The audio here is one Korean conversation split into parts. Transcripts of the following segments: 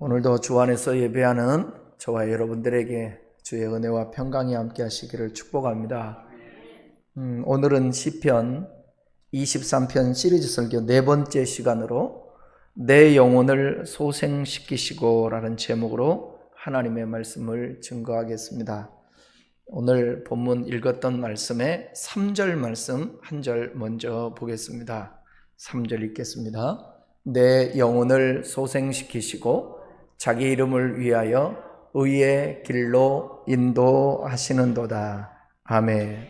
오늘도 주 안에서 예배하는 저와 여러분들에게 주의 은혜와 평강이 함께 하시기를 축복합니다. 오늘은 시편 23편 시리즈 설교 네 번째 시간으로 내 영혼을 소생시키시고 라는 제목으로 하나님의 말씀을 증거하겠습니다. 오늘 본문 읽었던 말씀의 3절 말씀 한 절 먼저 보겠습니다. 3절 읽겠습니다. 내 영혼을 소생시키시고 자기 이름을 위하여 의의 길로 인도하시는도다. 아멘.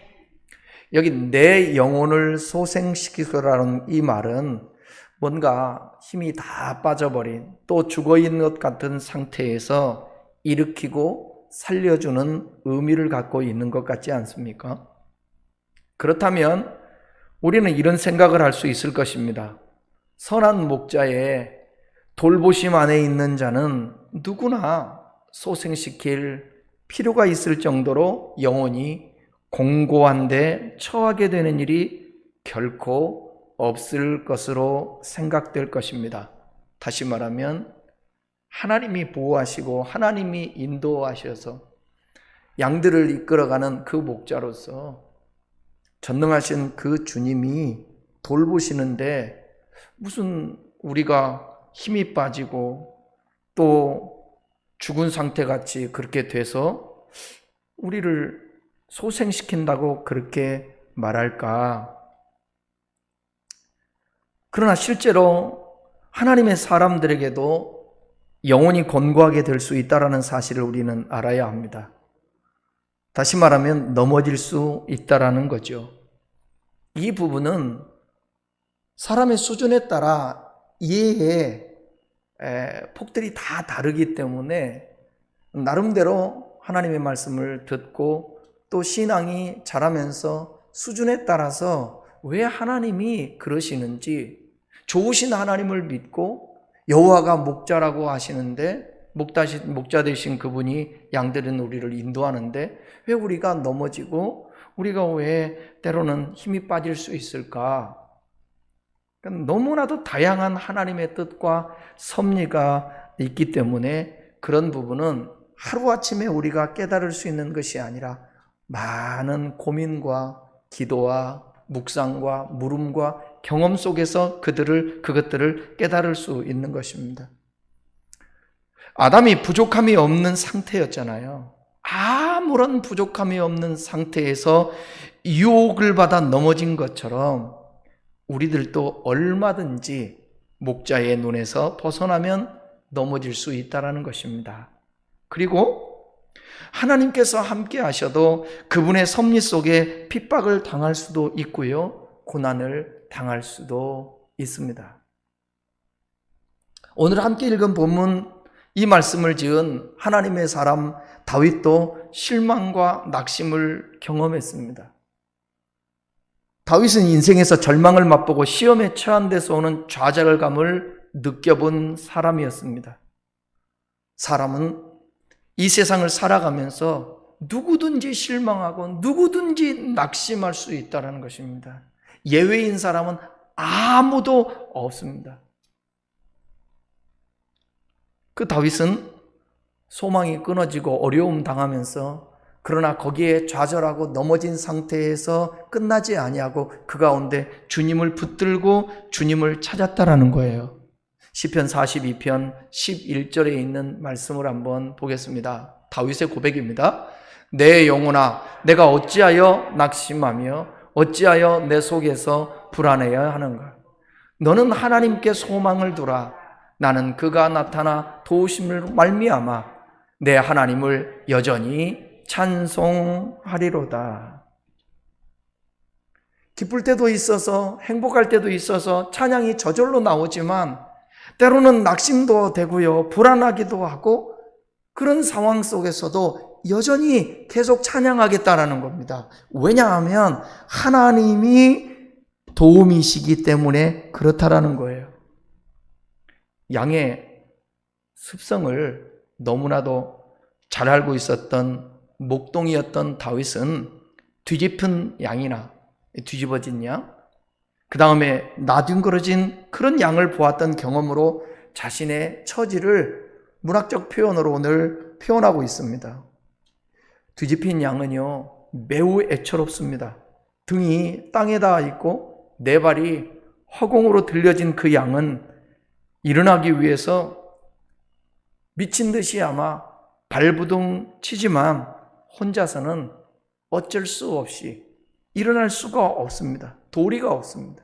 여기 내 영혼을 소생시키시라는 이 말은 뭔가 힘이 다 빠져버린 또 죽어있는 것 같은 상태에서 일으키고 살려주는 의미를 갖고 있는 것 같지 않습니까? 그렇다면 우리는 이런 생각을 할 수 있을 것입니다. 선한 목자의 돌보심 안에 있는 자는 누구나 소생시킬 필요가 있을 정도로 영혼이 공고한 데 처하게 되는 일이 결코 없을 것으로 생각될 것입니다. 다시 말하면 하나님이 보호하시고 하나님이 인도하셔서 양들을 이끌어가는 그 목자로서 전능하신 그 주님이 돌보시는데 무슨 우리가 힘이 빠지고 또 죽은 상태 같이 그렇게 돼서 우리를 소생시킨다고 그렇게 말할까? 그러나 실제로 하나님의 사람들에게도 영혼이 곤고하게 될 수 있다는 사실을 우리는 알아야 합니다. 다시 말하면 넘어질 수 있다는 거죠. 이 부분은 사람의 수준에 따라 이해의 폭들이 다 다르기 때문에 나름대로 하나님의 말씀을 듣고 또 신앙이 자라면서 수준에 따라서 왜 하나님이 그러시는지, 좋으신 하나님을 믿고 여호와가 목자라고 하시는데 목자 되신 그분이 양들은 우리를 인도하는데 왜 우리가 넘어지고 우리가 왜 때로는 힘이 빠질 수 있을까? 너무나도 다양한 하나님의 뜻과 섭리가 있기 때문에 그런 부분은 하루아침에 우리가 깨달을 수 있는 것이 아니라 많은 고민과 기도와 묵상과 물음과 경험 속에서 그것들을 깨달을 수 있는 것입니다. 아담이 부족함이 없는 상태였잖아요. 아무런 부족함이 없는 상태에서 유혹을 받아 넘어진 것처럼 우리들도 얼마든지 목자의 눈에서 벗어나면 넘어질 수 있다는 것입니다. 그리고 하나님께서 함께 하셔도 그분의 섭리 속에 핍박을 당할 수도 있고요, 고난을 당할 수도 있습니다. 오늘 함께 읽은 본문 이 말씀을 지은 하나님의 사람 다윗도 실망과 낙심을 경험했습니다. 다윗은 인생에서 절망을 맛보고 시험에 처한 데서 오는 좌절감을 느껴본 사람이었습니다. 사람은 이 세상을 살아가면서 누구든지 실망하고 누구든지 낙심할 수 있다는 것입니다. 예외인 사람은 아무도 없습니다. 그 다윗은 소망이 끊어지고 어려움 당하면서 그러나 거기에 좌절하고 넘어진 상태에서 끝나지 아니하고 그 가운데 주님을 붙들고 주님을 찾았다라는 거예요. 시편 42편 11절에 있는 말씀을 한번 보겠습니다. 다윗의 고백입니다. 내 영혼아, 내가 어찌하여 낙심하며 어찌하여 내 속에서 불안해야 하는가? 너는 하나님께 소망을 두라. 나는 그가 나타나 도우심을 말미암아 내 하나님을 여전히 찬송하리로다. 기쁠 때도 있어서 행복할 때도 있어서 찬양이 저절로 나오지만 때로는 낙심도 되고요, 불안하기도 하고 그런 상황 속에서도 여전히 계속 찬양하겠다라는 겁니다. 왜냐하면 하나님이 도움이시기 때문에 그렇다라는 거예요. 양의 습성을 너무나도 잘 알고 있었던 목동이었던 다윗은 뒤집힌 양이나 뒤집어진 양, 그 다음에 나뒹굴어진 그런 양을 보았던 경험으로 자신의 처지를 문학적 표현으로 오늘 표현하고 있습니다. 뒤집힌 양은요, 매우 애처롭습니다. 등이 땅에다 있고 네 발이 허공으로 들려진 그 양은 일어나기 위해서 미친 듯이 아마 발부둥 치지만 혼자서는 어쩔 수 없이 일어날 수가 없습니다. 도리가 없습니다.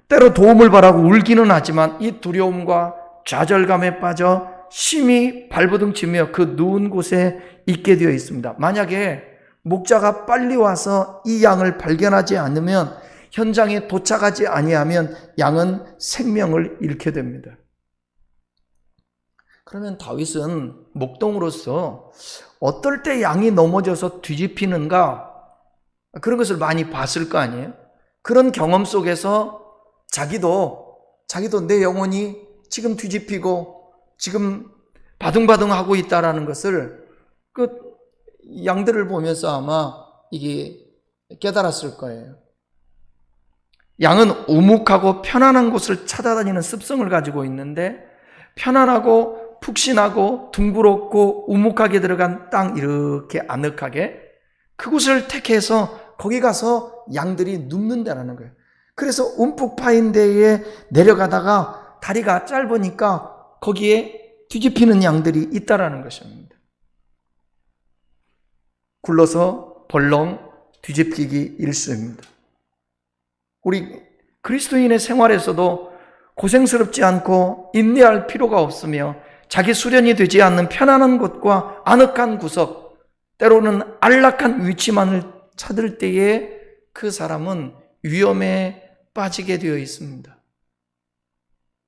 때로 도움을 바라고 울기는 하지만 이 두려움과 좌절감에 빠져 심히 발부둥 치며 그 누운 곳에 있게 되어 있습니다. 만약에 목자가 빨리 와서 이 양을 발견하지 않으면, 현장에 도착하지 아니하면 양은 생명을 잃게 됩니다. 그러면 다윗은 목동으로서 어떨 때 양이 넘어져서 뒤집히는가, 그런 것을 많이 봤을 거 아니에요? 그런 경험 속에서 자기도 내 영혼이 지금 뒤집히고 지금 바둥바둥하고 있다라는 것을 그 양들을 보면서 아마 이게 깨달았을 거예요. 양은 오목하고 편안한 곳을 찾아다니는 습성을 가지고 있는데, 편안하고 푹신하고 둥그렇고 우묵하게 들어간 땅, 이렇게 아늑하게 그곳을 택해서 거기 가서 양들이 눕는다는 거예요. 그래서 움푹 파인 데에 내려가다가 다리가 짧으니까 거기에 뒤집히는 양들이 있다라는 것입니다. 굴러서 벌렁 뒤집히기 일쑤입니다. 우리 그리스도인의 생활에서도 고생스럽지 않고 인내할 필요가 없으며 자기 수련이 되지 않는 편안한 곳과 아늑한 구석, 때로는 안락한 위치만을 찾을 때에 그 사람은 위험에 빠지게 되어 있습니다.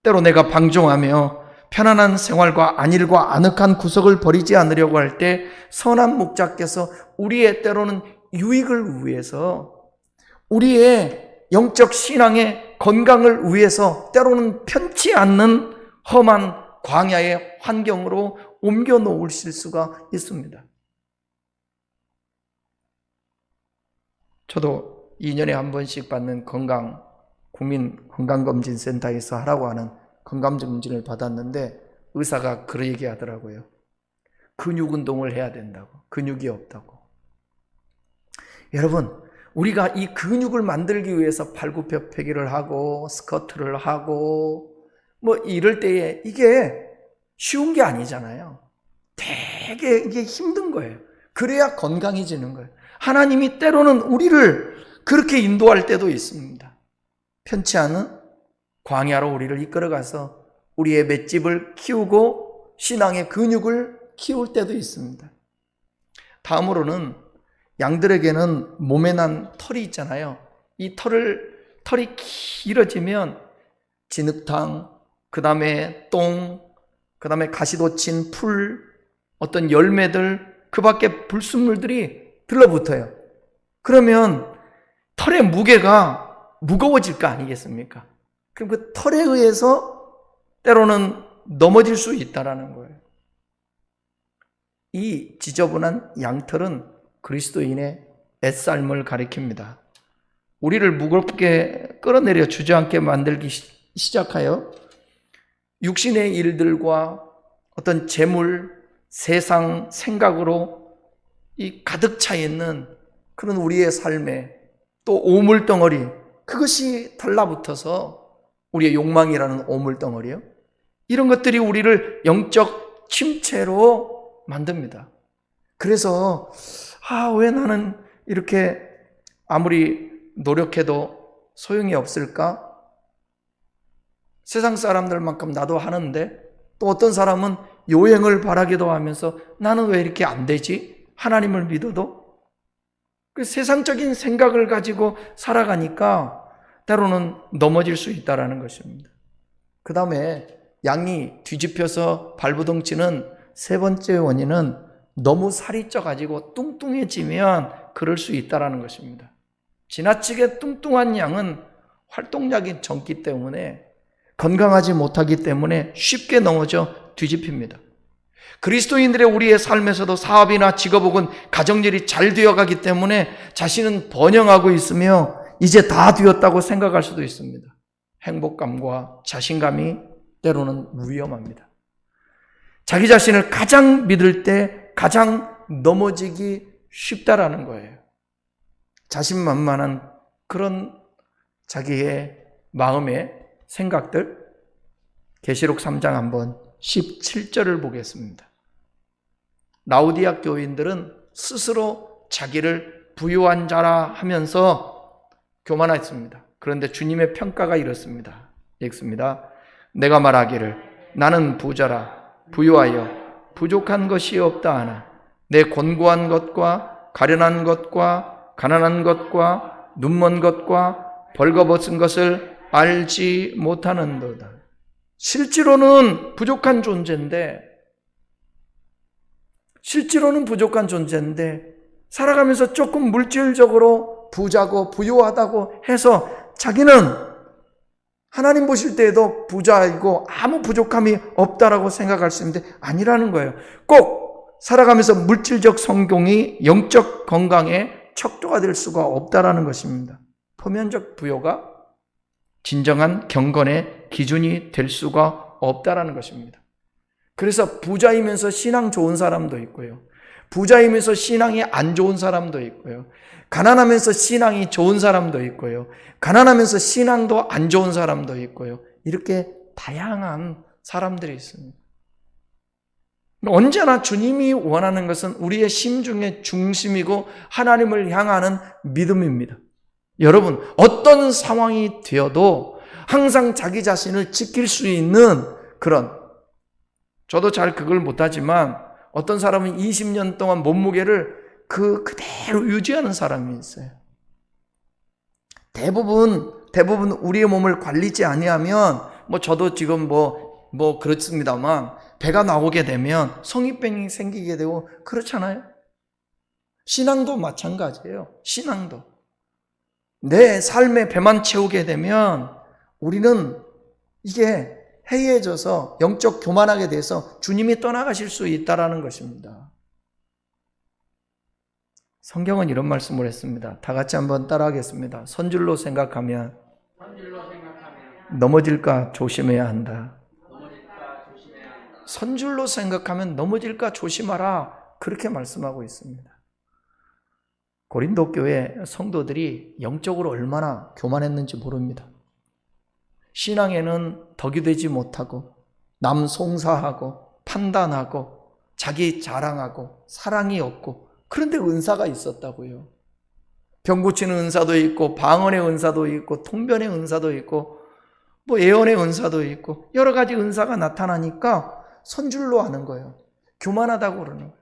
때로 내가 방종하며 편안한 생활과 안일과 아늑한 구석을 버리지 않으려고 할 때 선한 목자께서 우리의 때로는 유익을 위해서, 우리의 영적 신앙의 건강을 위해서 때로는 편치 않는 험한 광야의 환경으로 옮겨 놓으실 수가 있습니다. 저도 2년에 한 번씩 받는 국민 건강검진센터에서 하라고 하는 건강검진을 받았는데, 의사가 그런 얘기 하더라고요. 근육 운동을 해야 된다고. 근육이 없다고. 여러분, 우리가 이 근육을 만들기 위해서 팔굽혀펴기를 하고 스쿼트를 하고 뭐 이럴 때에 이게 쉬운 게 아니잖아요. 되게 이게 힘든 거예요. 그래야 건강해지는 거예요. 하나님이 때로는 우리를 그렇게 인도할 때도 있습니다. 편치 않은 광야로 우리를 이끌어가서 우리의 맷집을 키우고 신앙의 근육을 키울 때도 있습니다. 다음으로는 양들에게는 몸에 난 털이 있잖아요. 이 털이 길어지면 진흙탕, 그 다음에 똥, 그 다음에 가시돋친 풀, 어떤 열매들, 그 밖에 불순물들이 들러붙어요. 그러면 털의 무게가 무거워질 거 아니겠습니까? 그럼 그 털에 의해서 때로는 넘어질 수 있다는 거예요. 이 지저분한 양털은 그리스도인의 애삶을 가리킵니다. 우리를 무겁게 끌어내려 주저앉게 만들기 시작하여 육신의 일들과 어떤 재물, 세상 생각으로 이 가득 차 있는 그런 우리의 삶에 또 오물덩어리, 그것이 달라붙어서 우리의 욕망이라는 오물덩어리요, 이런 것들이 우리를 영적 침체로 만듭니다. 그래서 왜 나는 이렇게 아무리 노력해도 소용이 없을까? 세상 사람들만큼 나도 하는데, 또 어떤 사람은 요행을 바라기도 하면서 나는 왜 이렇게 안 되지? 하나님을 믿어도? 그 세상적인 생각을 가지고 살아가니까 때로는 넘어질 수 있다는 것입니다. 그 다음에 양이 뒤집혀서 발부둥치는 세 번째 원인은 너무 살이 쪄가지고 뚱뚱해지면 그럴 수 있다는 것입니다. 지나치게 뚱뚱한 양은 활동량이 적기 때문에, 건강하지 못하기 때문에 쉽게 넘어져 뒤집힙니다. 그리스도인들의 우리의 삶에서도 사업이나 직업 혹은 가정일이 잘 되어가기 때문에 자신은 번영하고 있으며 이제 다 되었다고 생각할 수도 있습니다. 행복감과 자신감이 때로는 위험합니다. 자기 자신을 가장 믿을 때 가장 넘어지기 쉽다라는 거예요. 자신만만한 그런 자기의 마음의 생각들, 계시록 3장 한번 17절을 보겠습니다. 라오디아 교인들은 스스로 자기를 부유한 자라 하면서 교만했습니다. 그런데 주님의 평가가 이렇습니다. 읽습니다. 내가 말하기를 나는 부자라 부유하여 부족한 것이 없다 하나 내 곤고한 것과 가련한 것과 가난한 것과 눈먼 것과 벌거벗은 것을 알지 못하는도다. 실제로는 부족한 존재인데 살아가면서 조금 물질적으로 부자고 부유하다고 해서 자기는 하나님 보실 때에도 부자이고 아무 부족함이 없다라고 생각할 수 있는데 아니라는 거예요. 꼭 살아가면서 물질적 성공이 영적 건강에 척도가 될 수가 없다라는 것입니다. 표면적 부여가 진정한 경건의 기준이 될 수가 없다라는 것입니다. 그래서 부자이면서 신앙 좋은 사람도 있고요. 부자이면서 신앙이 안 좋은 사람도 있고요. 가난하면서 신앙이 좋은 사람도 있고요. 가난하면서 신앙도 안 좋은 사람도 있고요. 이렇게 다양한 사람들이 있습니다. 언제나 주님이 원하는 것은 우리의 심중의 중심이고 하나님을 향하는 믿음입니다. 여러분, 어떤 상황이 되어도 항상 자기 자신을 지킬 수 있는 그런, 저도 잘 그걸 못하지만 어떤 사람은 20년 동안 몸무게를 그대로 유지하는 사람이 있어요. 대부분 우리의 몸을 관리지 아니하면 저도 지금 그렇습니다만 배가 나오게 되면 성인병이 생기게 되고 그렇잖아요. 신앙도 마찬가지예요. 신앙도 내 삶의 배만 채우게 되면 우리는 이게 해이해져서 영적 교만하게 돼서 주님이 떠나가실 수 있다라는 것입니다. 성경은 이런 말씀을 했습니다. 다 같이 한번 따라하겠습니다. 선줄로 생각하면 넘어질까 조심해야 한다. 선줄로 생각하면 넘어질까 조심하라. 그렇게 말씀하고 있습니다. 고린도 교회 성도들이 영적으로 얼마나 교만했는지 모릅니다. 신앙에는 덕이 되지 못하고 남 송사하고 판단하고 자기 자랑하고 사랑이 없고 그런데 은사가 있었다고요. 병 고치는 은사도 있고 방언의 은사도 있고 통변의 은사도 있고 예언의 은사도 있고 여러 가지 은사가 나타나니까 선줄로 하는 거예요. 교만하다고 그러는 거예요.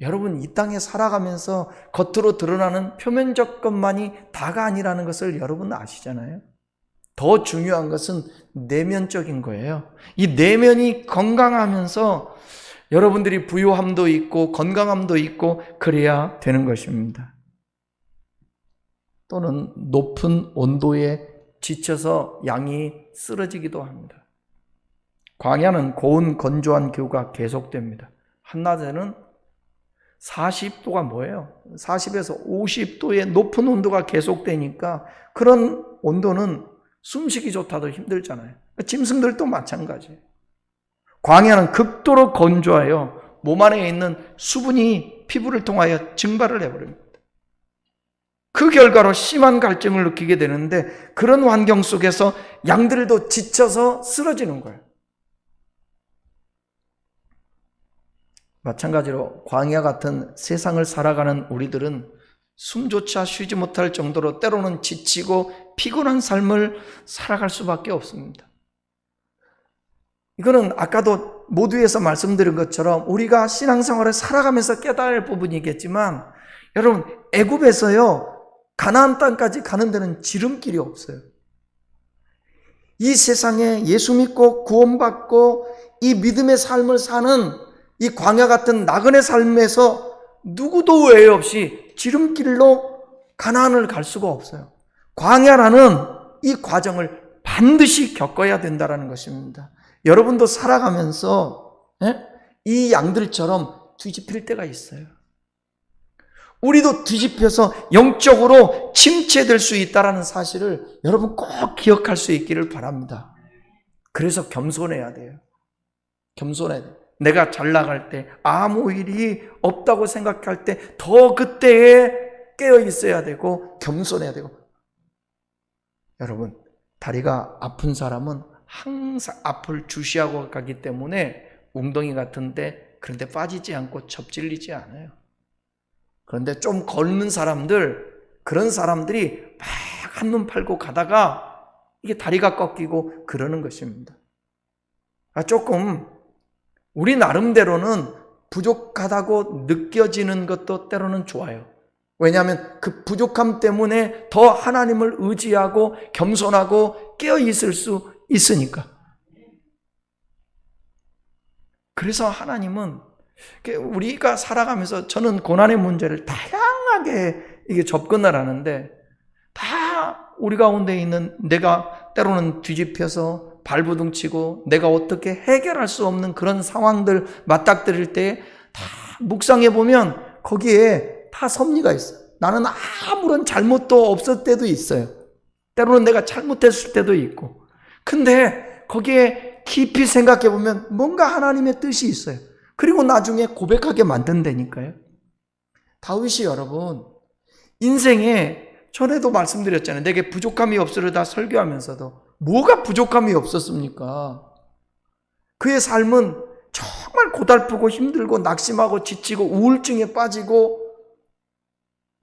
여러분, 이 땅에 살아가면서 겉으로 드러나는 표면적 것만이 다가 아니라는 것을 여러분 아시잖아요. 더 중요한 것은 내면적인 거예요. 이 내면이 건강하면서 여러분들이 부유함도 있고 건강함도 있고 그래야 되는 것입니다. 또는 높은 온도에 지쳐서 양이 쓰러지기도 합니다. 광야는 고온 건조한 기후가 계속됩니다. 한낮에는 40도가 뭐예요? 40에서 50도의 높은 온도가 계속되니까 그런 온도는 숨쉬기조차도 힘들잖아요. 짐승들도 마찬가지예요. 광야는 극도로 건조하여 몸 안에 있는 수분이 피부를 통하여 증발을 해버립니다. 그 결과로 심한 갈증을 느끼게 되는데 그런 환경 속에서 양들도 지쳐서 쓰러지는 거예요. 마찬가지로 광야 같은 세상을 살아가는 우리들은 숨조차 쉬지 못할 정도로 때로는 지치고 피곤한 삶을 살아갈 수밖에 없습니다. 이거는 아까도 모두에서 말씀드린 것처럼 우리가 신앙생활을 살아가면서 깨달아야 할 부분이겠지만 여러분, 애굽에서요 가나안 땅까지 가는 데는 지름길이 없어요. 이 세상에 예수 믿고 구원받고 이 믿음의 삶을 사는 이 광야 같은 나그네 삶에서 누구도 외에 없이 지름길로 가나안을 갈 수가 없어요. 광야라는 이 과정을 반드시 겪어야 된다는 것입니다. 여러분도 살아가면서 이 양들처럼 뒤집힐 때가 있어요. 우리도 뒤집혀서 영적으로 침체될 수 있다는 사실을 여러분 꼭 기억할 수 있기를 바랍니다. 그래서 겸손해야 돼요. 겸손해야 돼요. 내가 잘 나갈 때, 아무 일이 없다고 생각할 때 더 그때에 깨어 있어야 되고 겸손해야 되고. 여러분, 다리가 아픈 사람은 항상 앞을 주시하고 가기 때문에 웅덩이 같은데 그런데 빠지지 않고 접질리지 않아요. 그런데 좀 걷는 사람들, 그런 사람들이 막 한눈 팔고 가다가 이게 다리가 꺾이고 그러는 것입니다. 조금 우리 나름대로는 부족하다고 느껴지는 것도 때로는 좋아요. 왜냐하면 그 부족함 때문에 더 하나님을 의지하고 겸손하고 깨어 있을 수 있으니까. 그래서 하나님은 우리가 살아가면서 저는 고난의 문제를 다양하게 이게 접근을 하는데 다 우리 가운데 있는 내가 때로는 뒤집혀서 발부둥치고 내가 어떻게 해결할 수 없는 그런 상황들 맞닥뜨릴 때 다 묵상해 보면 거기에 다 섭리가 있어요. 나는 아무런 잘못도 없을 때도 있어요. 때로는 내가 잘못했을 때도 있고. 근데 거기에 깊이 생각해 보면 뭔가 하나님의 뜻이 있어요. 그리고 나중에 고백하게 만든다니까요. 다윗이 여러분 인생에 전에도 말씀드렸잖아요. 내게 부족함이 없으려다 설교하면서도 뭐가 부족함이 없었습니까? 그의 삶은 정말 고달프고 힘들고 낙심하고 지치고 우울증에 빠지고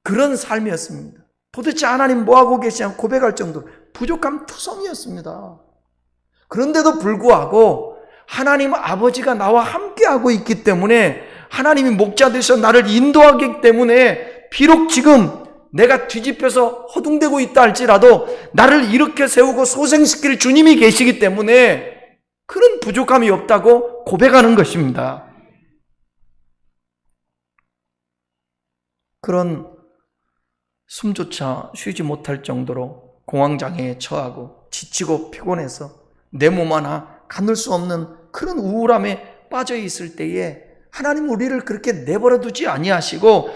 그런 삶이었습니다. 도대체 하나님 뭐하고 계시냐고 고백할 정도로 부족함 투성이었습니다. 그런데도 불구하고 하나님 아버지가 나와 함께하고 있기 때문에 하나님이 목자 되셔서 나를 인도하기 때문에 비록 지금 내가 뒤집혀서 허둥대고 있다 할지라도 나를 일으켜 세우고 소생시킬 주님이 계시기 때문에 그런 부족함이 없다고 고백하는 것입니다. 그런 숨조차 쉬지 못할 정도로 공황장애에 처하고 지치고 피곤해서 내 몸 하나 가눌 수 없는 그런 우울함에 빠져 있을 때에 하나님 우리를 그렇게 내버려 두지 아니하시고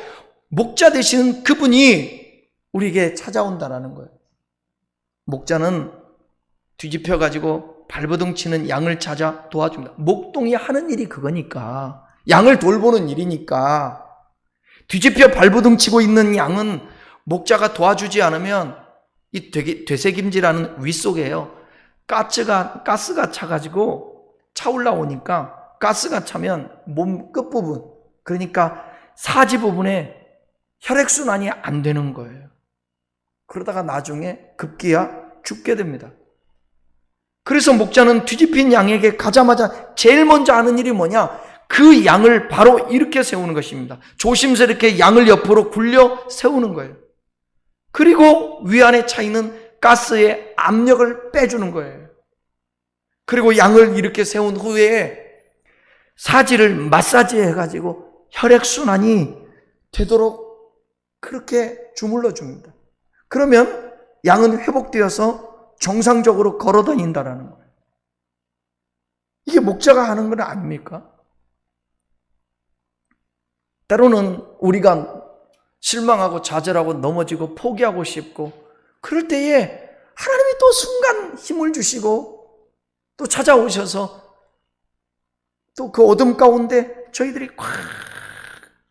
목자 되시는 그분이 우리에게 찾아온다라는 거예요. 목자는 뒤집혀 가지고 발버둥 치는 양을 찾아 도와줍니다. 목동이 하는 일이 그거니까, 양을 돌보는 일이니까. 뒤집혀 발버둥 치고 있는 양은 목자가 도와주지 않으면 이 되새김질하는 윗속에요. 가스가 차가지고 차올라 오니까 가스가 차면 몸 끝부분, 그러니까 사지 부분에 혈액순환이 안 되는 거예요. 그러다가 나중에 급기야 죽게 됩니다. 그래서 목자는 뒤집힌 양에게 가자마자 제일 먼저 하는 일이 뭐냐? 그 양을 바로 일으켜 세우는 것입니다. 조심스럽게 양을 옆으로 굴려 세우는 거예요. 그리고 위안에 차 있는 가스의 압력을 빼주는 거예요. 그리고 양을 이렇게 세운 후에 사지를 마사지 해가지고 혈액순환이 되도록 그렇게 주물러 줍니다. 그러면 양은 회복되어서 정상적으로 걸어 다닌다라는 거예요. 이게 목자가 하는 건 아닙니까? 때로는 우리가 실망하고 좌절하고 넘어지고 포기하고 싶고 그럴 때에 하나님이 또 순간 힘을 주시고 또 찾아오셔서 또 그 어둠 가운데 저희들이 꽉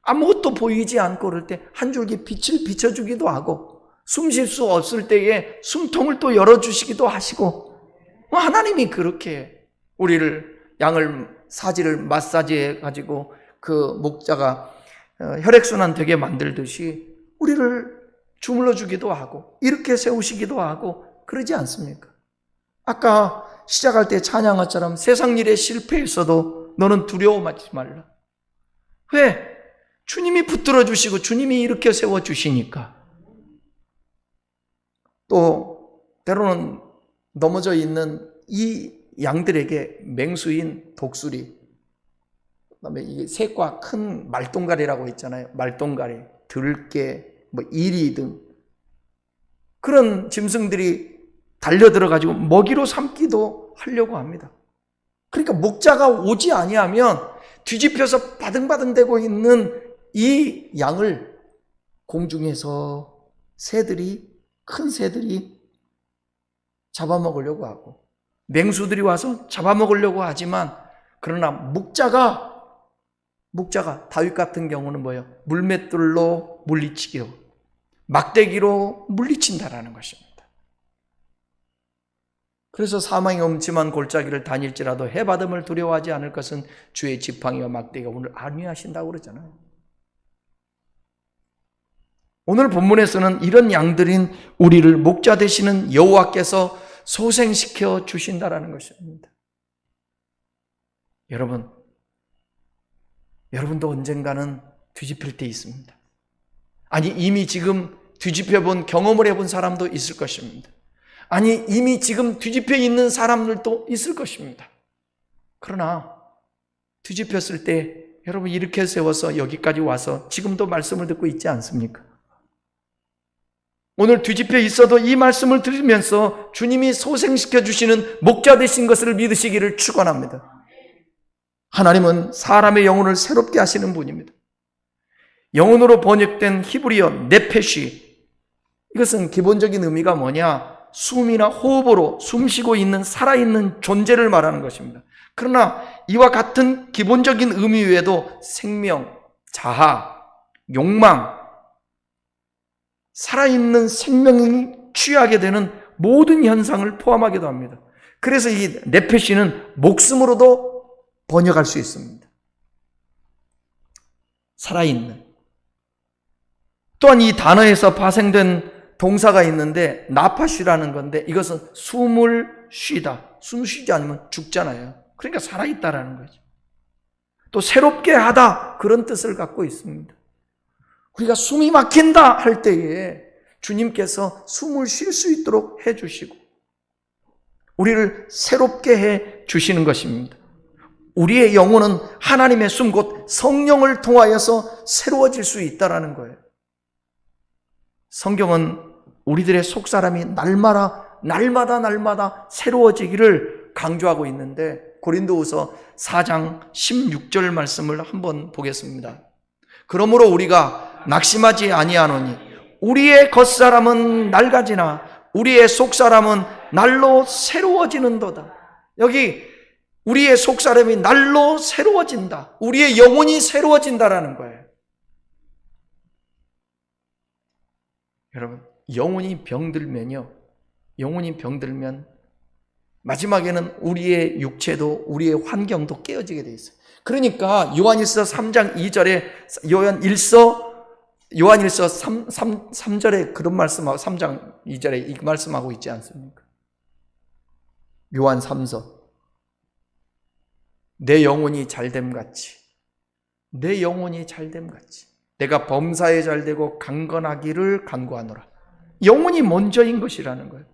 아무것도 보이지 않고 그럴 때 한 줄기 빛을 비춰주기도 하고 숨 쉴 수 없을 때에 숨통을 또 열어주시기도 하시고 하나님이 그렇게 우리를 양을 사지를 마사지해 가지고 그 목자가 혈액순환 되게 만들듯이 우리를 주물러 주기도 하고 이렇게 세우시기도 하고 그러지 않습니까? 아까 시작할 때 찬양화처럼 세상 일에 실패했어도 너는 두려워하지 말라. 왜? 주님이 붙들어 주시고 주님이 일으켜 세워 주시니까. 또 때로는 넘어져 있는 이 양들에게 맹수인 독수리, 그다음에 이 새과 큰 말똥가리라고 있잖아요. 말똥가리, 들깨, 이리 등 그런 짐승들이 달려들어 가지고 먹이로 삼기도 하려고 합니다. 그러니까 목자가 오지 아니하면 뒤집혀서 바등바등대고 있는 이 양을 공중에서 큰 새들이 잡아먹으려고 하고 맹수들이 와서 잡아먹으려고 하지만 그러나 목자가 다윗 같은 경우는 뭐예요? 물맷돌로 물리치기로, 막대기로 물리친다라는 것입니다. 그래서 사망의 음침한 골짜기를 다닐지라도 해받음을 두려워하지 않을 것은 주의 지팡이와 막대기가 오늘 안위하신다고 그러잖아요. 오늘 본문에서는 이런 양들인 우리를 목자 되시는 여호와께서 소생시켜 주신다라는 것입니다. 여러분도 언젠가는 뒤집힐 때 있습니다. 아니, 이미 지금 뒤집혀 본 경험을 해본 사람도 있을 것입니다. 아니, 이미 지금 뒤집혀 있는 사람들도 있을 것입니다. 그러나 뒤집혔을 때 여러분 이렇게 세워서 여기까지 와서 지금도 말씀을 듣고 있지 않습니까? 오늘 뒤집혀 있어도 이 말씀을 들으면서 주님이 소생시켜 주시는 목자 되신 것을 믿으시기를 축원합니다. 하나님은 사람의 영혼을 새롭게 하시는 분입니다. 영혼으로 번역된 히브리어 네페시, 이것은 기본적인 의미가 뭐냐? 숨이나 호흡으로 숨쉬고 있는 살아있는 존재를 말하는 것입니다. 그러나 이와 같은 기본적인 의미 외에도 생명, 자아, 욕망, 살아있는 생명이 취하게 되는 모든 현상을 포함하기도 합니다. 그래서 이 네페시는 목숨으로도 번역할 수 있습니다. 살아있는. 또한 이 단어에서 파생된 동사가 있는데 나파쉬라는 건데, 이것은 숨을 쉬다. 숨 쉬지 않으면 죽잖아요. 그러니까 살아있다라는 거죠. 또 새롭게 하다, 그런 뜻을 갖고 있습니다. 우리가 숨이 막힌다 할 때에 주님께서 숨을 쉴 수 있도록 해주시고 우리를 새롭게 해 주시는 것입니다. 우리의 영혼은 하나님의 숨, 곧 성령을 통하여서 새로워질 수 있다는 거예요. 성경은 우리들의 속사람이 날마다 새로워지기를 강조하고 있는데, 고린도후서 4장 16절 말씀을 한번 보겠습니다. 그러므로 우리가 낙심하지 아니하노니 우리의 겉사람은 낡아지나 우리의 속사람은 날로 새로워지는도다. 여기 우리의 속사람이 날로 새로워진다. 우리의 영혼이 새로워진다라는 거예요. 여러분, 영혼이 병들면 마지막에는 우리의 육체도 우리의 환경도 깨어지게 돼 있어요. 그러니까 요한일서 3장 2절에 요한일서 3절에 그런 말씀하고 3장 2절에 이 말씀하고 있지 않습니까? 요한 3서 내 영혼이 잘됨같이 내가 범사에 잘되고 강건하기를 간구하노라. 영혼이 먼저인 것이라는 거예요.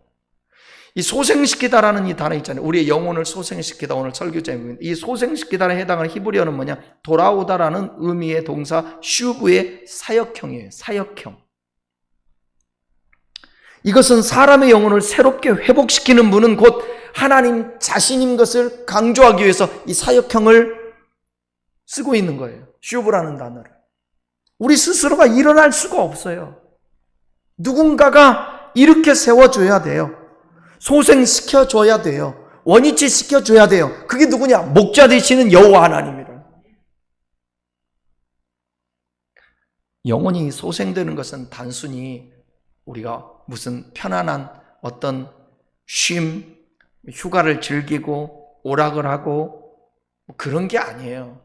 이 소생시키다라는 이 단어 있잖아요. 우리의 영혼을 소생시키다, 오늘 설교자입니다. 이 소생시키다에 해당하는 히브리어는 뭐냐? 돌아오다라는 의미의 동사 슈브의 사역형이에요. 사역형. 이것은 사람의 영혼을 새롭게 회복시키는 분은 곧 하나님 자신인 것을 강조하기 위해서 이 사역형을 쓰고 있는 거예요. 슈브라는 단어를. 우리 스스로가 일어날 수가 없어요. 누군가가 이렇게 세워줘야 돼요. 소생시켜줘야 돼요. 원위치 시켜줘야 돼요. 그게 누구냐? 목자 되시는 여호와 하나님이라. 영혼이 소생되는 것은 단순히 우리가 무슨 편안한 어떤 쉼, 휴가를 즐기고 오락을 하고 그런 게 아니에요.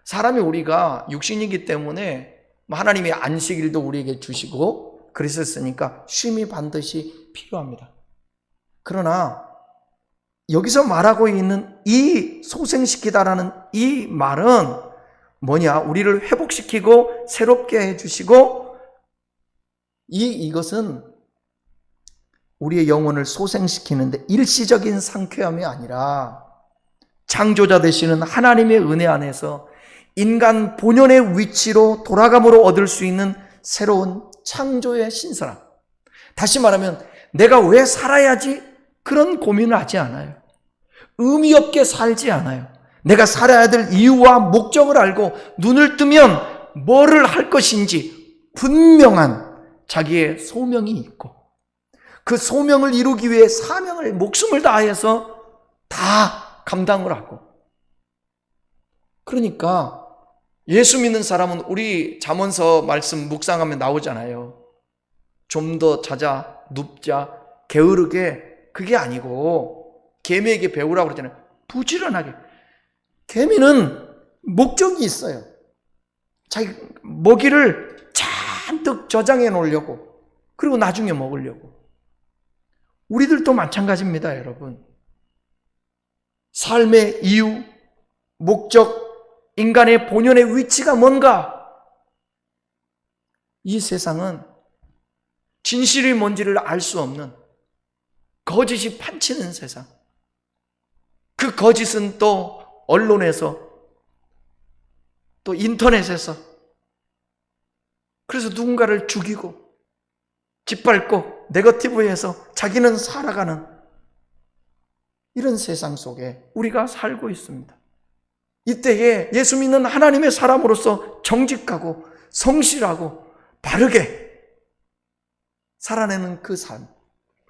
사람이 우리가 육신이기 때문에 하나님이 안식일도 우리에게 주시고 그랬었으니까 쉼이 반드시 필요합니다. 그러나 여기서 말하고 있는 이 소생시키다라는 이 말은 뭐냐? 우리를 회복시키고 새롭게 해주시고 이것은 우리의 영혼을 소생시키는데 일시적인 상쾌함이 아니라 창조자 되시는 하나님의 은혜 안에서 인간 본연의 위치로 돌아감으로 얻을 수 있는 새로운 창조의 신선함. 다시 말하면 내가 왜 살아야지? 그런 고민을 하지 않아요. 의미 없게 살지 않아요. 내가 살아야 될 이유와 목적을 알고 눈을 뜨면 뭐를 할 것인지 분명한 자기의 소명이 있고 그 소명을 이루기 위해 사명을 목숨을 다해서 다 감당을 하고 그러니까 예수 믿는 사람은 우리 잠언서 말씀 묵상하면 나오잖아요. 좀 더 자자, 눕자, 게으르게, 그게 아니고 개미에게 배우라고 그러잖아요. 부지런하게. 개미는 목적이 있어요. 자기 먹이를 잔뜩 저장해 놓으려고, 그리고 나중에 먹으려고. 우리들도 마찬가지입니다, 여러분. 삶의 이유, 목적, 인간의 본연의 위치가 뭔가? 이 세상은 진실이 뭔지를 알 수 없는 거짓이 판치는 세상. 그 거짓은 또 언론에서, 또 인터넷에서, 그래서 누군가를 죽이고 짓밟고 네거티브해서 자기는 살아가는 이런 세상 속에 우리가 살고 있습니다. 이때에 예수 믿는 하나님의 사람으로서 정직하고 성실하고 바르게 살아내는 그 삶,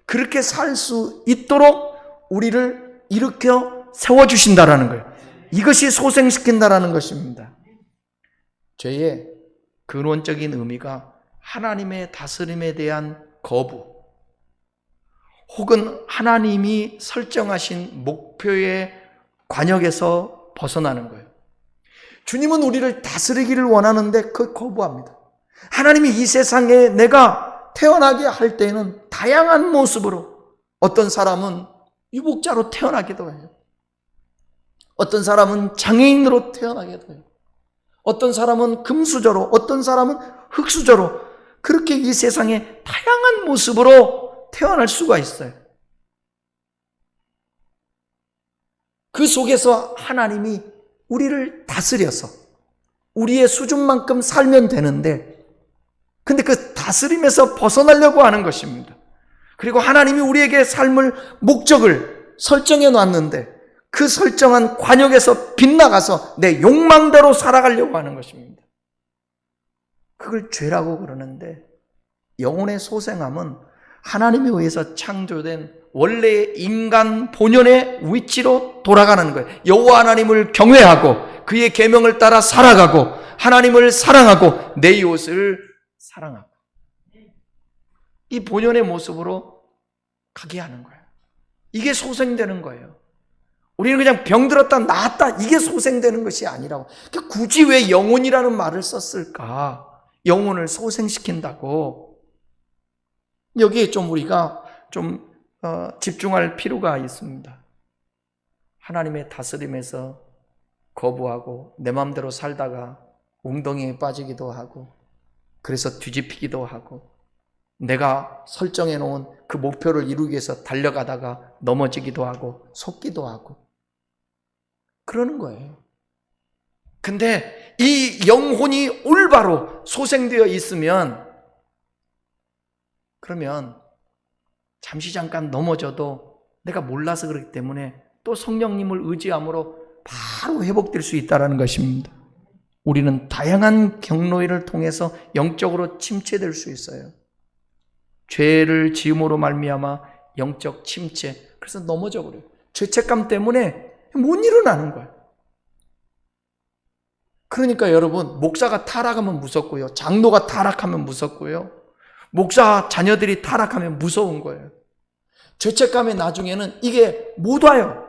그렇게 살 수 있도록 우리를 일으켜 세워주신다라는 거예요. 이것이 소생시킨다라는 것입니다. 죄의 근원적인 의미가 하나님의 다스림에 대한 거부, 혹은 하나님이 설정하신 목표의 관역에서 벗어나는 거예요. 주님은 우리를 다스리기를 원하는데 그 거부합니다. 하나님이 이 세상에 내가 태어나게 할 때에는 다양한 모습으로, 어떤 사람은 유복자로 태어나기도 해요. 어떤 사람은 장애인으로 태어나기도 해요. 어떤 사람은 금수저로, 어떤 사람은 흙수저로, 그렇게 이 세상에 다양한 모습으로 태어날 수가 있어요. 그 속에서 하나님이 우리를 다스려서 우리의 수준만큼 살면 되는데, 근데 그 다스림에서 벗어나려고 하는 것입니다. 그리고 하나님이 우리에게 삶을 목적을 설정해 놨는데 그 설정한 관역에서 빗나가서 내 욕망대로 살아가려고 하는 것입니다. 그걸 죄라고 그러는데, 영혼의 소생함은 하나님에 의해서 창조된 원래의 인간 본연의 위치로 돌아가는 거예요. 여호와 하나님을 경외하고 그의 계명을 따라 살아가고 하나님을 사랑하고 내 이웃을 사랑하고, 이 본연의 모습으로 가게 하는 거예요. 이게 소생되는 거예요. 우리는 그냥 병들었다 나았다 이게 소생되는 것이 아니라고. 굳이 왜 영혼이라는 말을 썼을까? 영혼을 소생시킨다고. 여기에 좀 우리가 좀 집중할 필요가 있습니다. 하나님의 다스림에서 거부하고 내 마음대로 살다가 웅덩이에 빠지기도 하고, 그래서 뒤집히기도 하고, 내가 설정해 놓은 그 목표를 이루기 위해서 달려가다가 넘어지기도 하고 속기도 하고 그러는 거예요. 근데 이 영혼이 올바로 소생되어 있으면, 그러면 잠시 잠깐 넘어져도 내가 몰라서 그렇기 때문에 또 성령님을 의지함으로 바로 회복될 수 있다는 것입니다. 우리는 다양한 경로를 통해서 영적으로 침체될 수 있어요. 죄를 지음으로 말미암아 영적 침체, 그래서 넘어져 버려요. 죄책감 때문에 못 일어나는 거예요. 그러니까 여러분, 목사가 타락하면 무섭고요, 장로가 타락하면 무섭고요, 목사 자녀들이 타락하면 무서운 거예요. 죄책감에 나중에는 이게 못 와요.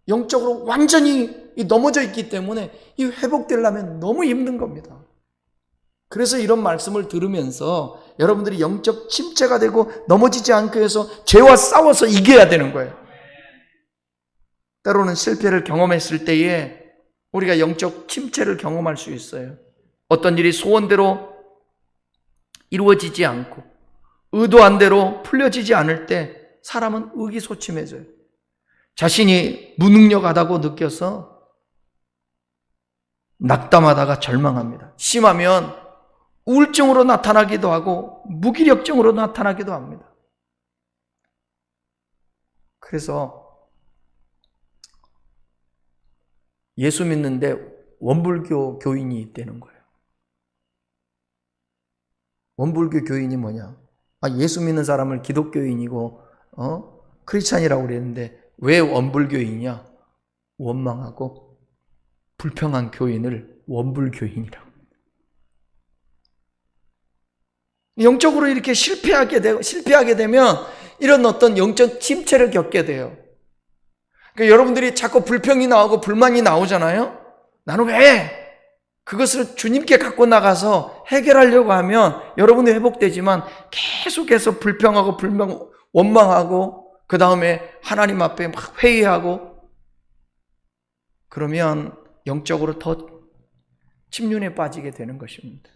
영적으로 완전히 넘어져 있기 때문에 이 회복되려면 너무 힘든 겁니다. 그래서 이런 말씀을 들으면서 여러분들이 영적 침체가 되고 넘어지지 않기 위해서 죄와 싸워서 이겨야 되는 거예요. 때로는 실패를 경험했을 때에 우리가 영적 침체를 경험할 수 있어요. 어떤 일이 소원대로 이루어지지 않고 의도한 대로 풀려지지 않을 때 사람은 의기소침해져요. 자신이 무능력하다고 느껴서 낙담하다가 절망합니다. 심하면 우울증으로 나타나기도 하고 무기력증으로 나타나기도 합니다. 그래서 예수 믿는데 원불교 교인이 있다는 거예요. 원불교 교인이 뭐냐? 예수 믿는 사람을 기독교인이고 크리스찬이라고 그랬는데 왜 원불교인이냐? 원망하고 불평한 교인을 원불교인이라고. 영적으로 이렇게 실패하게 되면 이런 어떤 영적 침체를 겪게 돼요. 그러니까 여러분들이 자꾸 불평이 나오고 불만이 나오잖아요. 나는 왜? 그것을 주님께 갖고 나가서 해결하려고 하면 여러분이 회복되지만 계속해서 불평하고 원망하고 그 다음에 하나님 앞에 막 회의하고 그러면 영적으로 더 침륜에 빠지게 되는 것입니다.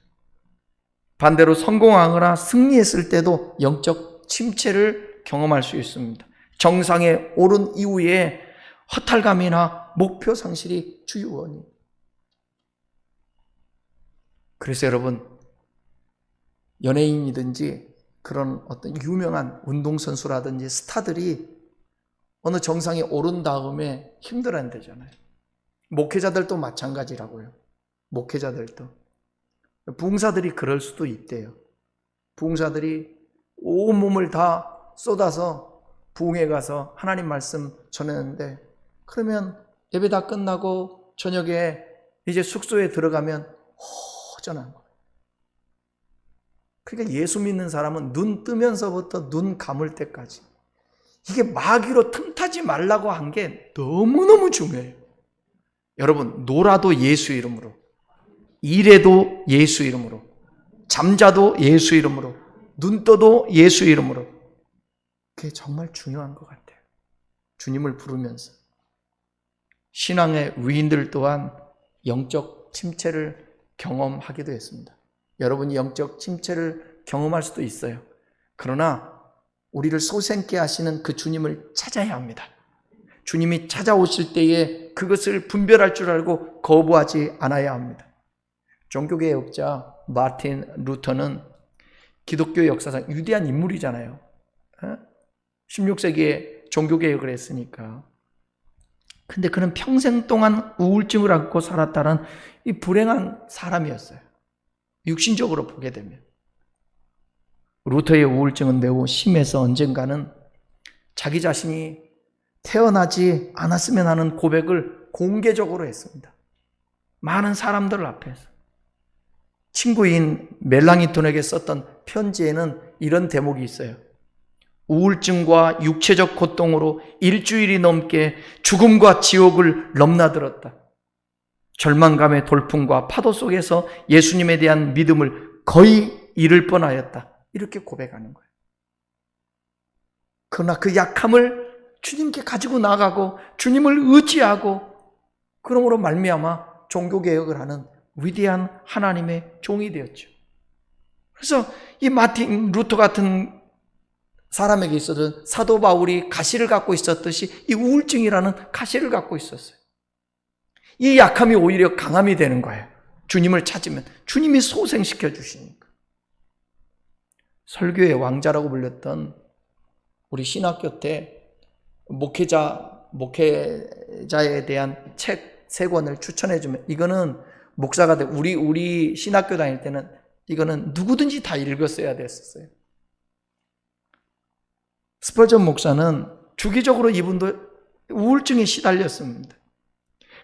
반대로 성공하거나 승리했을 때도 영적 침체를 경험할 수 있습니다. 정상에 오른 이후에 허탈감이나 목표 상실이 주요 원인. 그래서 여러분, 연예인이든지 그런 어떤 유명한 운동선수라든지 스타들이 어느 정상에 오른 다음에 힘들어한다잖아요. 목회자들도 마찬가지라고요. 목회자들도. 부흥사들이 그럴 수도 있대요. 부흥사들이 온몸을 다 쏟아서 부흥회 가서 하나님 말씀 전했는데 그러면 예배 다 끝나고 저녁에 이제 숙소에 들어가면 허전한 거예요. 그러니까 예수 믿는 사람은 눈 뜨면서부터 눈 감을 때까지 이게 마귀로 틈타지 말라고 한 게 너무너무 중요해요. 여러분, 놀아도 예수 이름으로, 일해도 예수 이름으로, 잠자도 예수 이름으로, 눈 떠도 예수 이름으로. 그게 정말 중요한 것 같아요. 주님을 부르면서. 신앙의 위인들 또한 영적 침체를 경험하기도 했습니다. 여러분이 영적 침체를 경험할 수도 있어요. 그러나 우리를 소생케 하시는 그 주님을 찾아야 합니다. 주님이 찾아오실 때에 그것을 분별할 줄 알고 거부하지 않아야 합니다. 종교개혁자 마틴 루터는 기독교 역사상 위대한 인물이잖아요. 16세기에 종교개혁을 했으니까. 근데 그는 평생 동안 우울증을 안고 살았다는 이 불행한 사람이었어요. 육신적으로 보게 되면. 루터의 우울증은 매우 심해서 언젠가는 자기 자신이 태어나지 않았으면 하는 고백을 공개적으로 했습니다. 많은 사람들 앞에서. 친구인 멜랑이톤에게 썼던 편지에는 이런 대목이 있어요. 우울증과 육체적 고통으로 일주일이 넘게 죽음과 지옥을 넘나들었다. 절망감의 돌풍과 파도 속에서 예수님에 대한 믿음을 거의 잃을 뻔하였다. 이렇게 고백하는 거예요. 그러나 그 약함을 주님께 가지고 나가고 주님을 의지하고 그러므로 말미암아 종교개혁을 하는 위대한 하나님의 종이 되었죠. 그래서 이 마틴 루터 같은 사람에게 있어도 사도 바울이 가시를 갖고 있었듯이 이 우울증이라는 가시를 갖고 있었어요. 이 약함이 오히려 강함이 되는 거예요. 주님을 찾으면 주님이 소생시켜 주시니까. 설교의 왕자라고 불렸던 우리 신학교 때 목회자에 대한 책 3권을 추천해 주면 이거는 목사가 돼 우리 신학교 다닐 때는 이거는 누구든지 다 읽었어야 됐었어요. 스펄전 목사는 주기적으로 이분도 우울증에 시달렸습니다.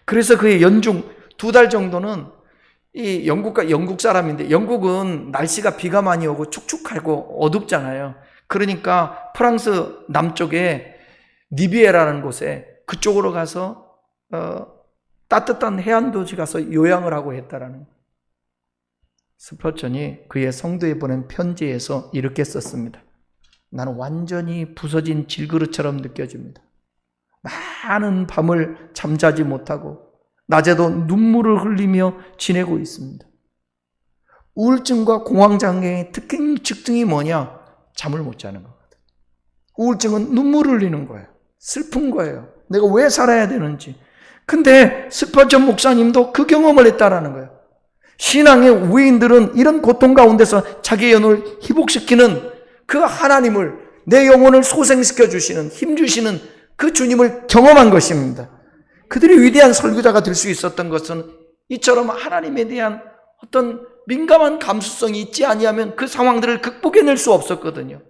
그래서 그의 연중 2달 정도는 이 영국 사람인데 영국은 날씨가 비가 많이 오고 축축하고 어둡잖아요. 그러니까 프랑스 남쪽에 니비에라는 곳에 그쪽으로 가서 따뜻한 해안 도시 가서 요양을 하고 했다라는 거예요. 스펄전이 그의 성도에 보낸 편지에서 이렇게 썼습니다. 나는 완전히 부서진 질그릇처럼 느껴집니다. 많은 밤을 잠자지 못하고 낮에도 눈물을 흘리며 지내고 있습니다. 우울증과 공황장애의 특징이 뭐냐? 잠을 못 자는 거거든. 우울증은 눈물을 흘리는 거예요. 슬픈 거예요. 내가 왜 살아야 되는지. 근데 스펄전 목사님도 그 경험을 했다라는 거예요. 신앙의 위인들은 이런 고통 가운데서 자기의 영혼을 회복시키는 그 하나님을, 내 영혼을 소생시켜 주시는, 힘 주시는 그 주님을 경험한 것입니다. 그들이 위대한 설교자가 될 수 있었던 것은 이처럼 하나님에 대한 어떤 민감한 감수성이 있지 아니하면 그 상황들을 극복해낼 수 없었거든요.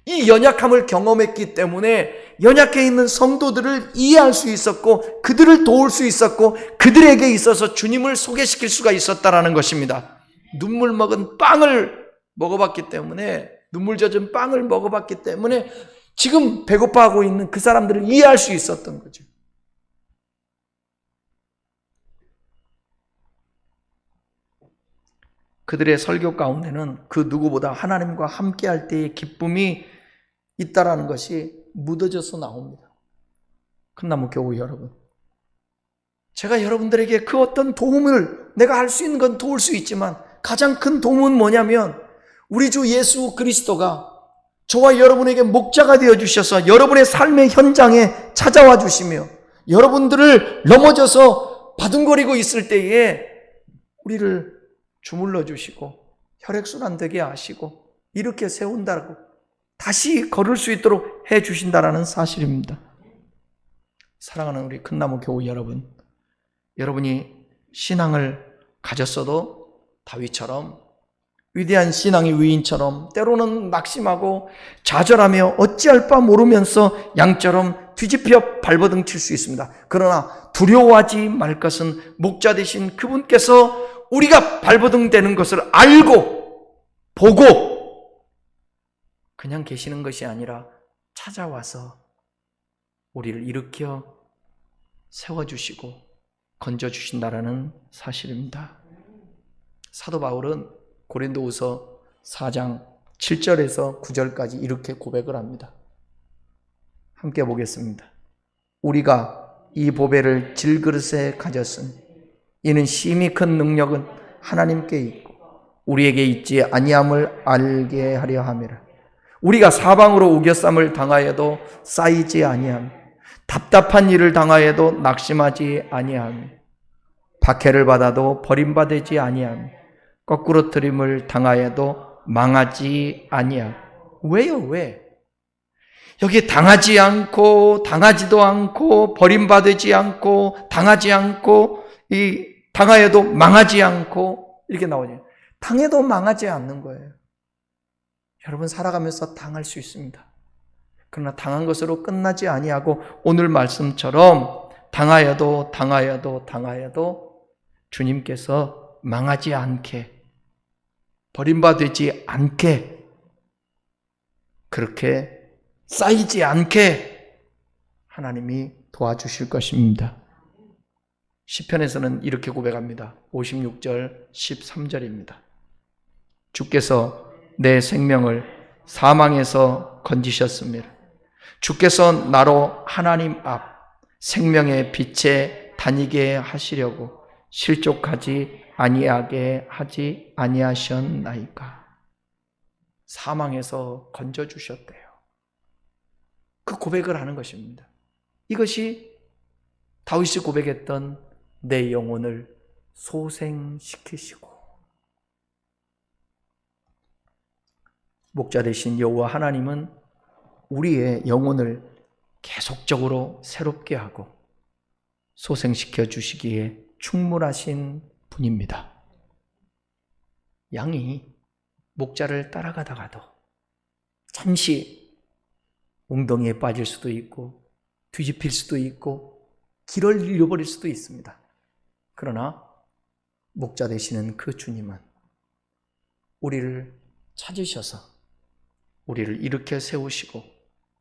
이 연약함을 경험했기 때문에 연약해 있는 성도들을 이해할 수 있었고 그들을 도울 수 있었고 그들에게 있어서 주님을 소개시킬 수가 있었다라는 것입니다. 눈물 먹은 빵을 먹어봤기 때문에, 눈물 젖은 빵을 먹어봤기 때문에 지금 배고파하고 있는 그 사람들을 이해할 수 있었던 거죠. 그들의 설교 가운데는 그 누구보다 하나님과 함께할 때의 기쁨이 있다라는 것이 묻어져서 나옵니다. 큰나무 교우 여러분, 제가 여러분들에게 그 어떤 도움을, 내가 할 수 있는 건 도울 수 있지만 가장 큰 도움은 뭐냐면 우리 주 예수 그리스도가 저와 여러분에게 목자가 되어주셔서 여러분의 삶의 현장에 찾아와 주시며 여러분들을 넘어져서 바둥거리고 있을 때에 우리를 주물러 주시고 혈액순환 되게 하시고 이렇게 세운다고 다시 걸을 수 있도록 해 주신다라는 사실입니다. 사랑하는 우리 큰나무 교우 여러분, 여러분이 신앙을 가졌어도 다윗처럼 위대한 신앙의 위인처럼 때로는 낙심하고 좌절하며 어찌할 바 모르면서 양처럼 뒤집혀 발버둥 칠 수 있습니다. 그러나 두려워하지 말 것은 목자 되신 그분께서 우리가 발버둥 되는 것을 알고 보고 그냥 계시는 것이 아니라 찾아와서 우리를 일으켜 세워주시고 건져주신다라는 사실입니다. 사도 바울은 고린도후서 4장 7절에서 9절까지 이렇게 고백을 합니다. 함께 보겠습니다. 우리가 이 보배를 질그릇에 가졌으니 이는 심히 큰 능력은 하나님께 있고 우리에게 있지 아니함을 알게 하려 함이라. 우리가 사방으로 우겨쌈을 당하여도 쌓이지 아니하며 답답한 일을 당하여도 낙심하지 아니하며 박해를 받아도 버림받지 아니하며 거꾸로 트림을 당하여도 망하지 아니하며. 왜요? 왜? 여기 당하지 않고 당하지도 않고 버림받지 않고 당하지 않고 당하여도 망하지 않고 이렇게 나오죠. 당해도 망하지 않는 거예요. 여러분 살아가면서 당할 수 있습니다. 그러나 당한 것으로 끝나지 아니하고 오늘 말씀처럼 당하여도 주님께서 망하지 않게 버림받지 않게 그렇게 쌓이지 않게 하나님이 도와주실 것입니다. 시편에서는 이렇게 고백합니다. 56절 13절입니다. 주께서 내 생명을 사망에서 건지셨습니다. 주께서 나로 하나님 앞 생명의 빛에 다니게 하시려고 실족하지 아니하게 하지 아니하셨나이까. 사망에서 건져주셨대요. 그 고백을 하는 것입니다. 이것이 다윗이 고백했던 내 영혼을 소생시키시고 목자 되신 여호와 하나님은 우리의 영혼을 계속적으로 새롭게 하고 소생시켜 주시기에 충분하신 분입니다. 양이 목자를 따라가다가도 잠시 웅덩이에 빠질 수도 있고 뒤집힐 수도 있고 길을 잃어버릴 수도 있습니다. 그러나 목자 되시는 그 주님은 우리를 찾으셔서 우리를 일으켜 세우시고,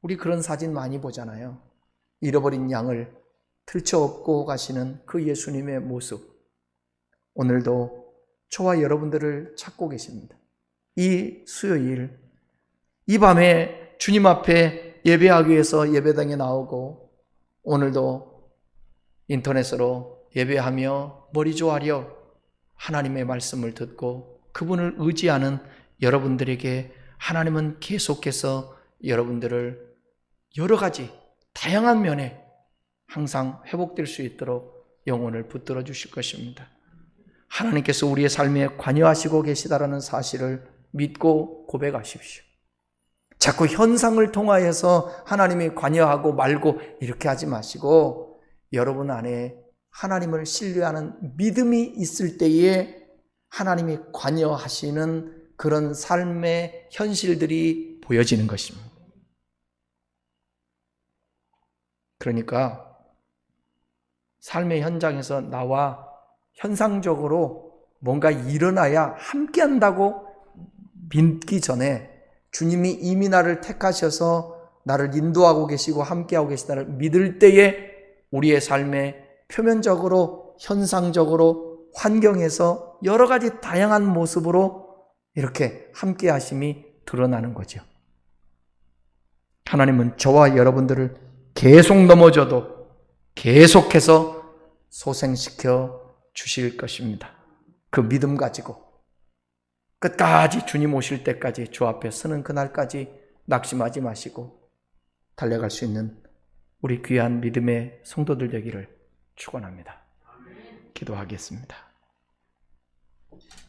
우리 그런 사진 많이 보잖아요. 잃어버린 양을 들쳐업고 가시는 그 예수님의 모습, 오늘도 저와 여러분들을 찾고 계십니다. 이 수요일, 이 밤에 주님 앞에 예배하기 위해서 예배당에 나오고 오늘도 인터넷으로 예배하며 머리 조아려 하나님의 말씀을 듣고 그분을 의지하는 여러분들에게 하나님은 계속해서 여러분들을 여러 가지 다양한 면에 항상 회복될 수 있도록 영혼을 붙들어 주실 것입니다. 하나님께서 우리의 삶에 관여하시고 계시다라는 사실을 믿고 고백하십시오. 자꾸 현상을 통하여서 하나님이 관여하고 말고 이렇게 하지 마시고 여러분 안에 하나님을 신뢰하는 믿음이 있을 때에 하나님이 관여하시는 그런 삶의 현실들이 보여지는 것입니다. 그러니까 삶의 현장에서 나와 현상적으로 뭔가 일어나야 함께 한다고 믿기 전에 주님이 이미 나를 택하셔서 나를 인도하고 계시고 함께하고 계시다를 믿을 때에 우리의 삶에 표면적으로, 현상적으로, 환경에서 여러 가지 다양한 모습으로 이렇게 함께하심이 드러나는 거죠. 하나님은 저와 여러분들을 계속 넘어져도 계속해서 소생시켜 주실 것입니다. 그 믿음 가지고 끝까지 주님 오실 때까지 주 앞에 서는 그날까지 낙심하지 마시고 달려갈 수 있는 우리 귀한 믿음의 성도들 되기를 축원합니다. 기도하겠습니다.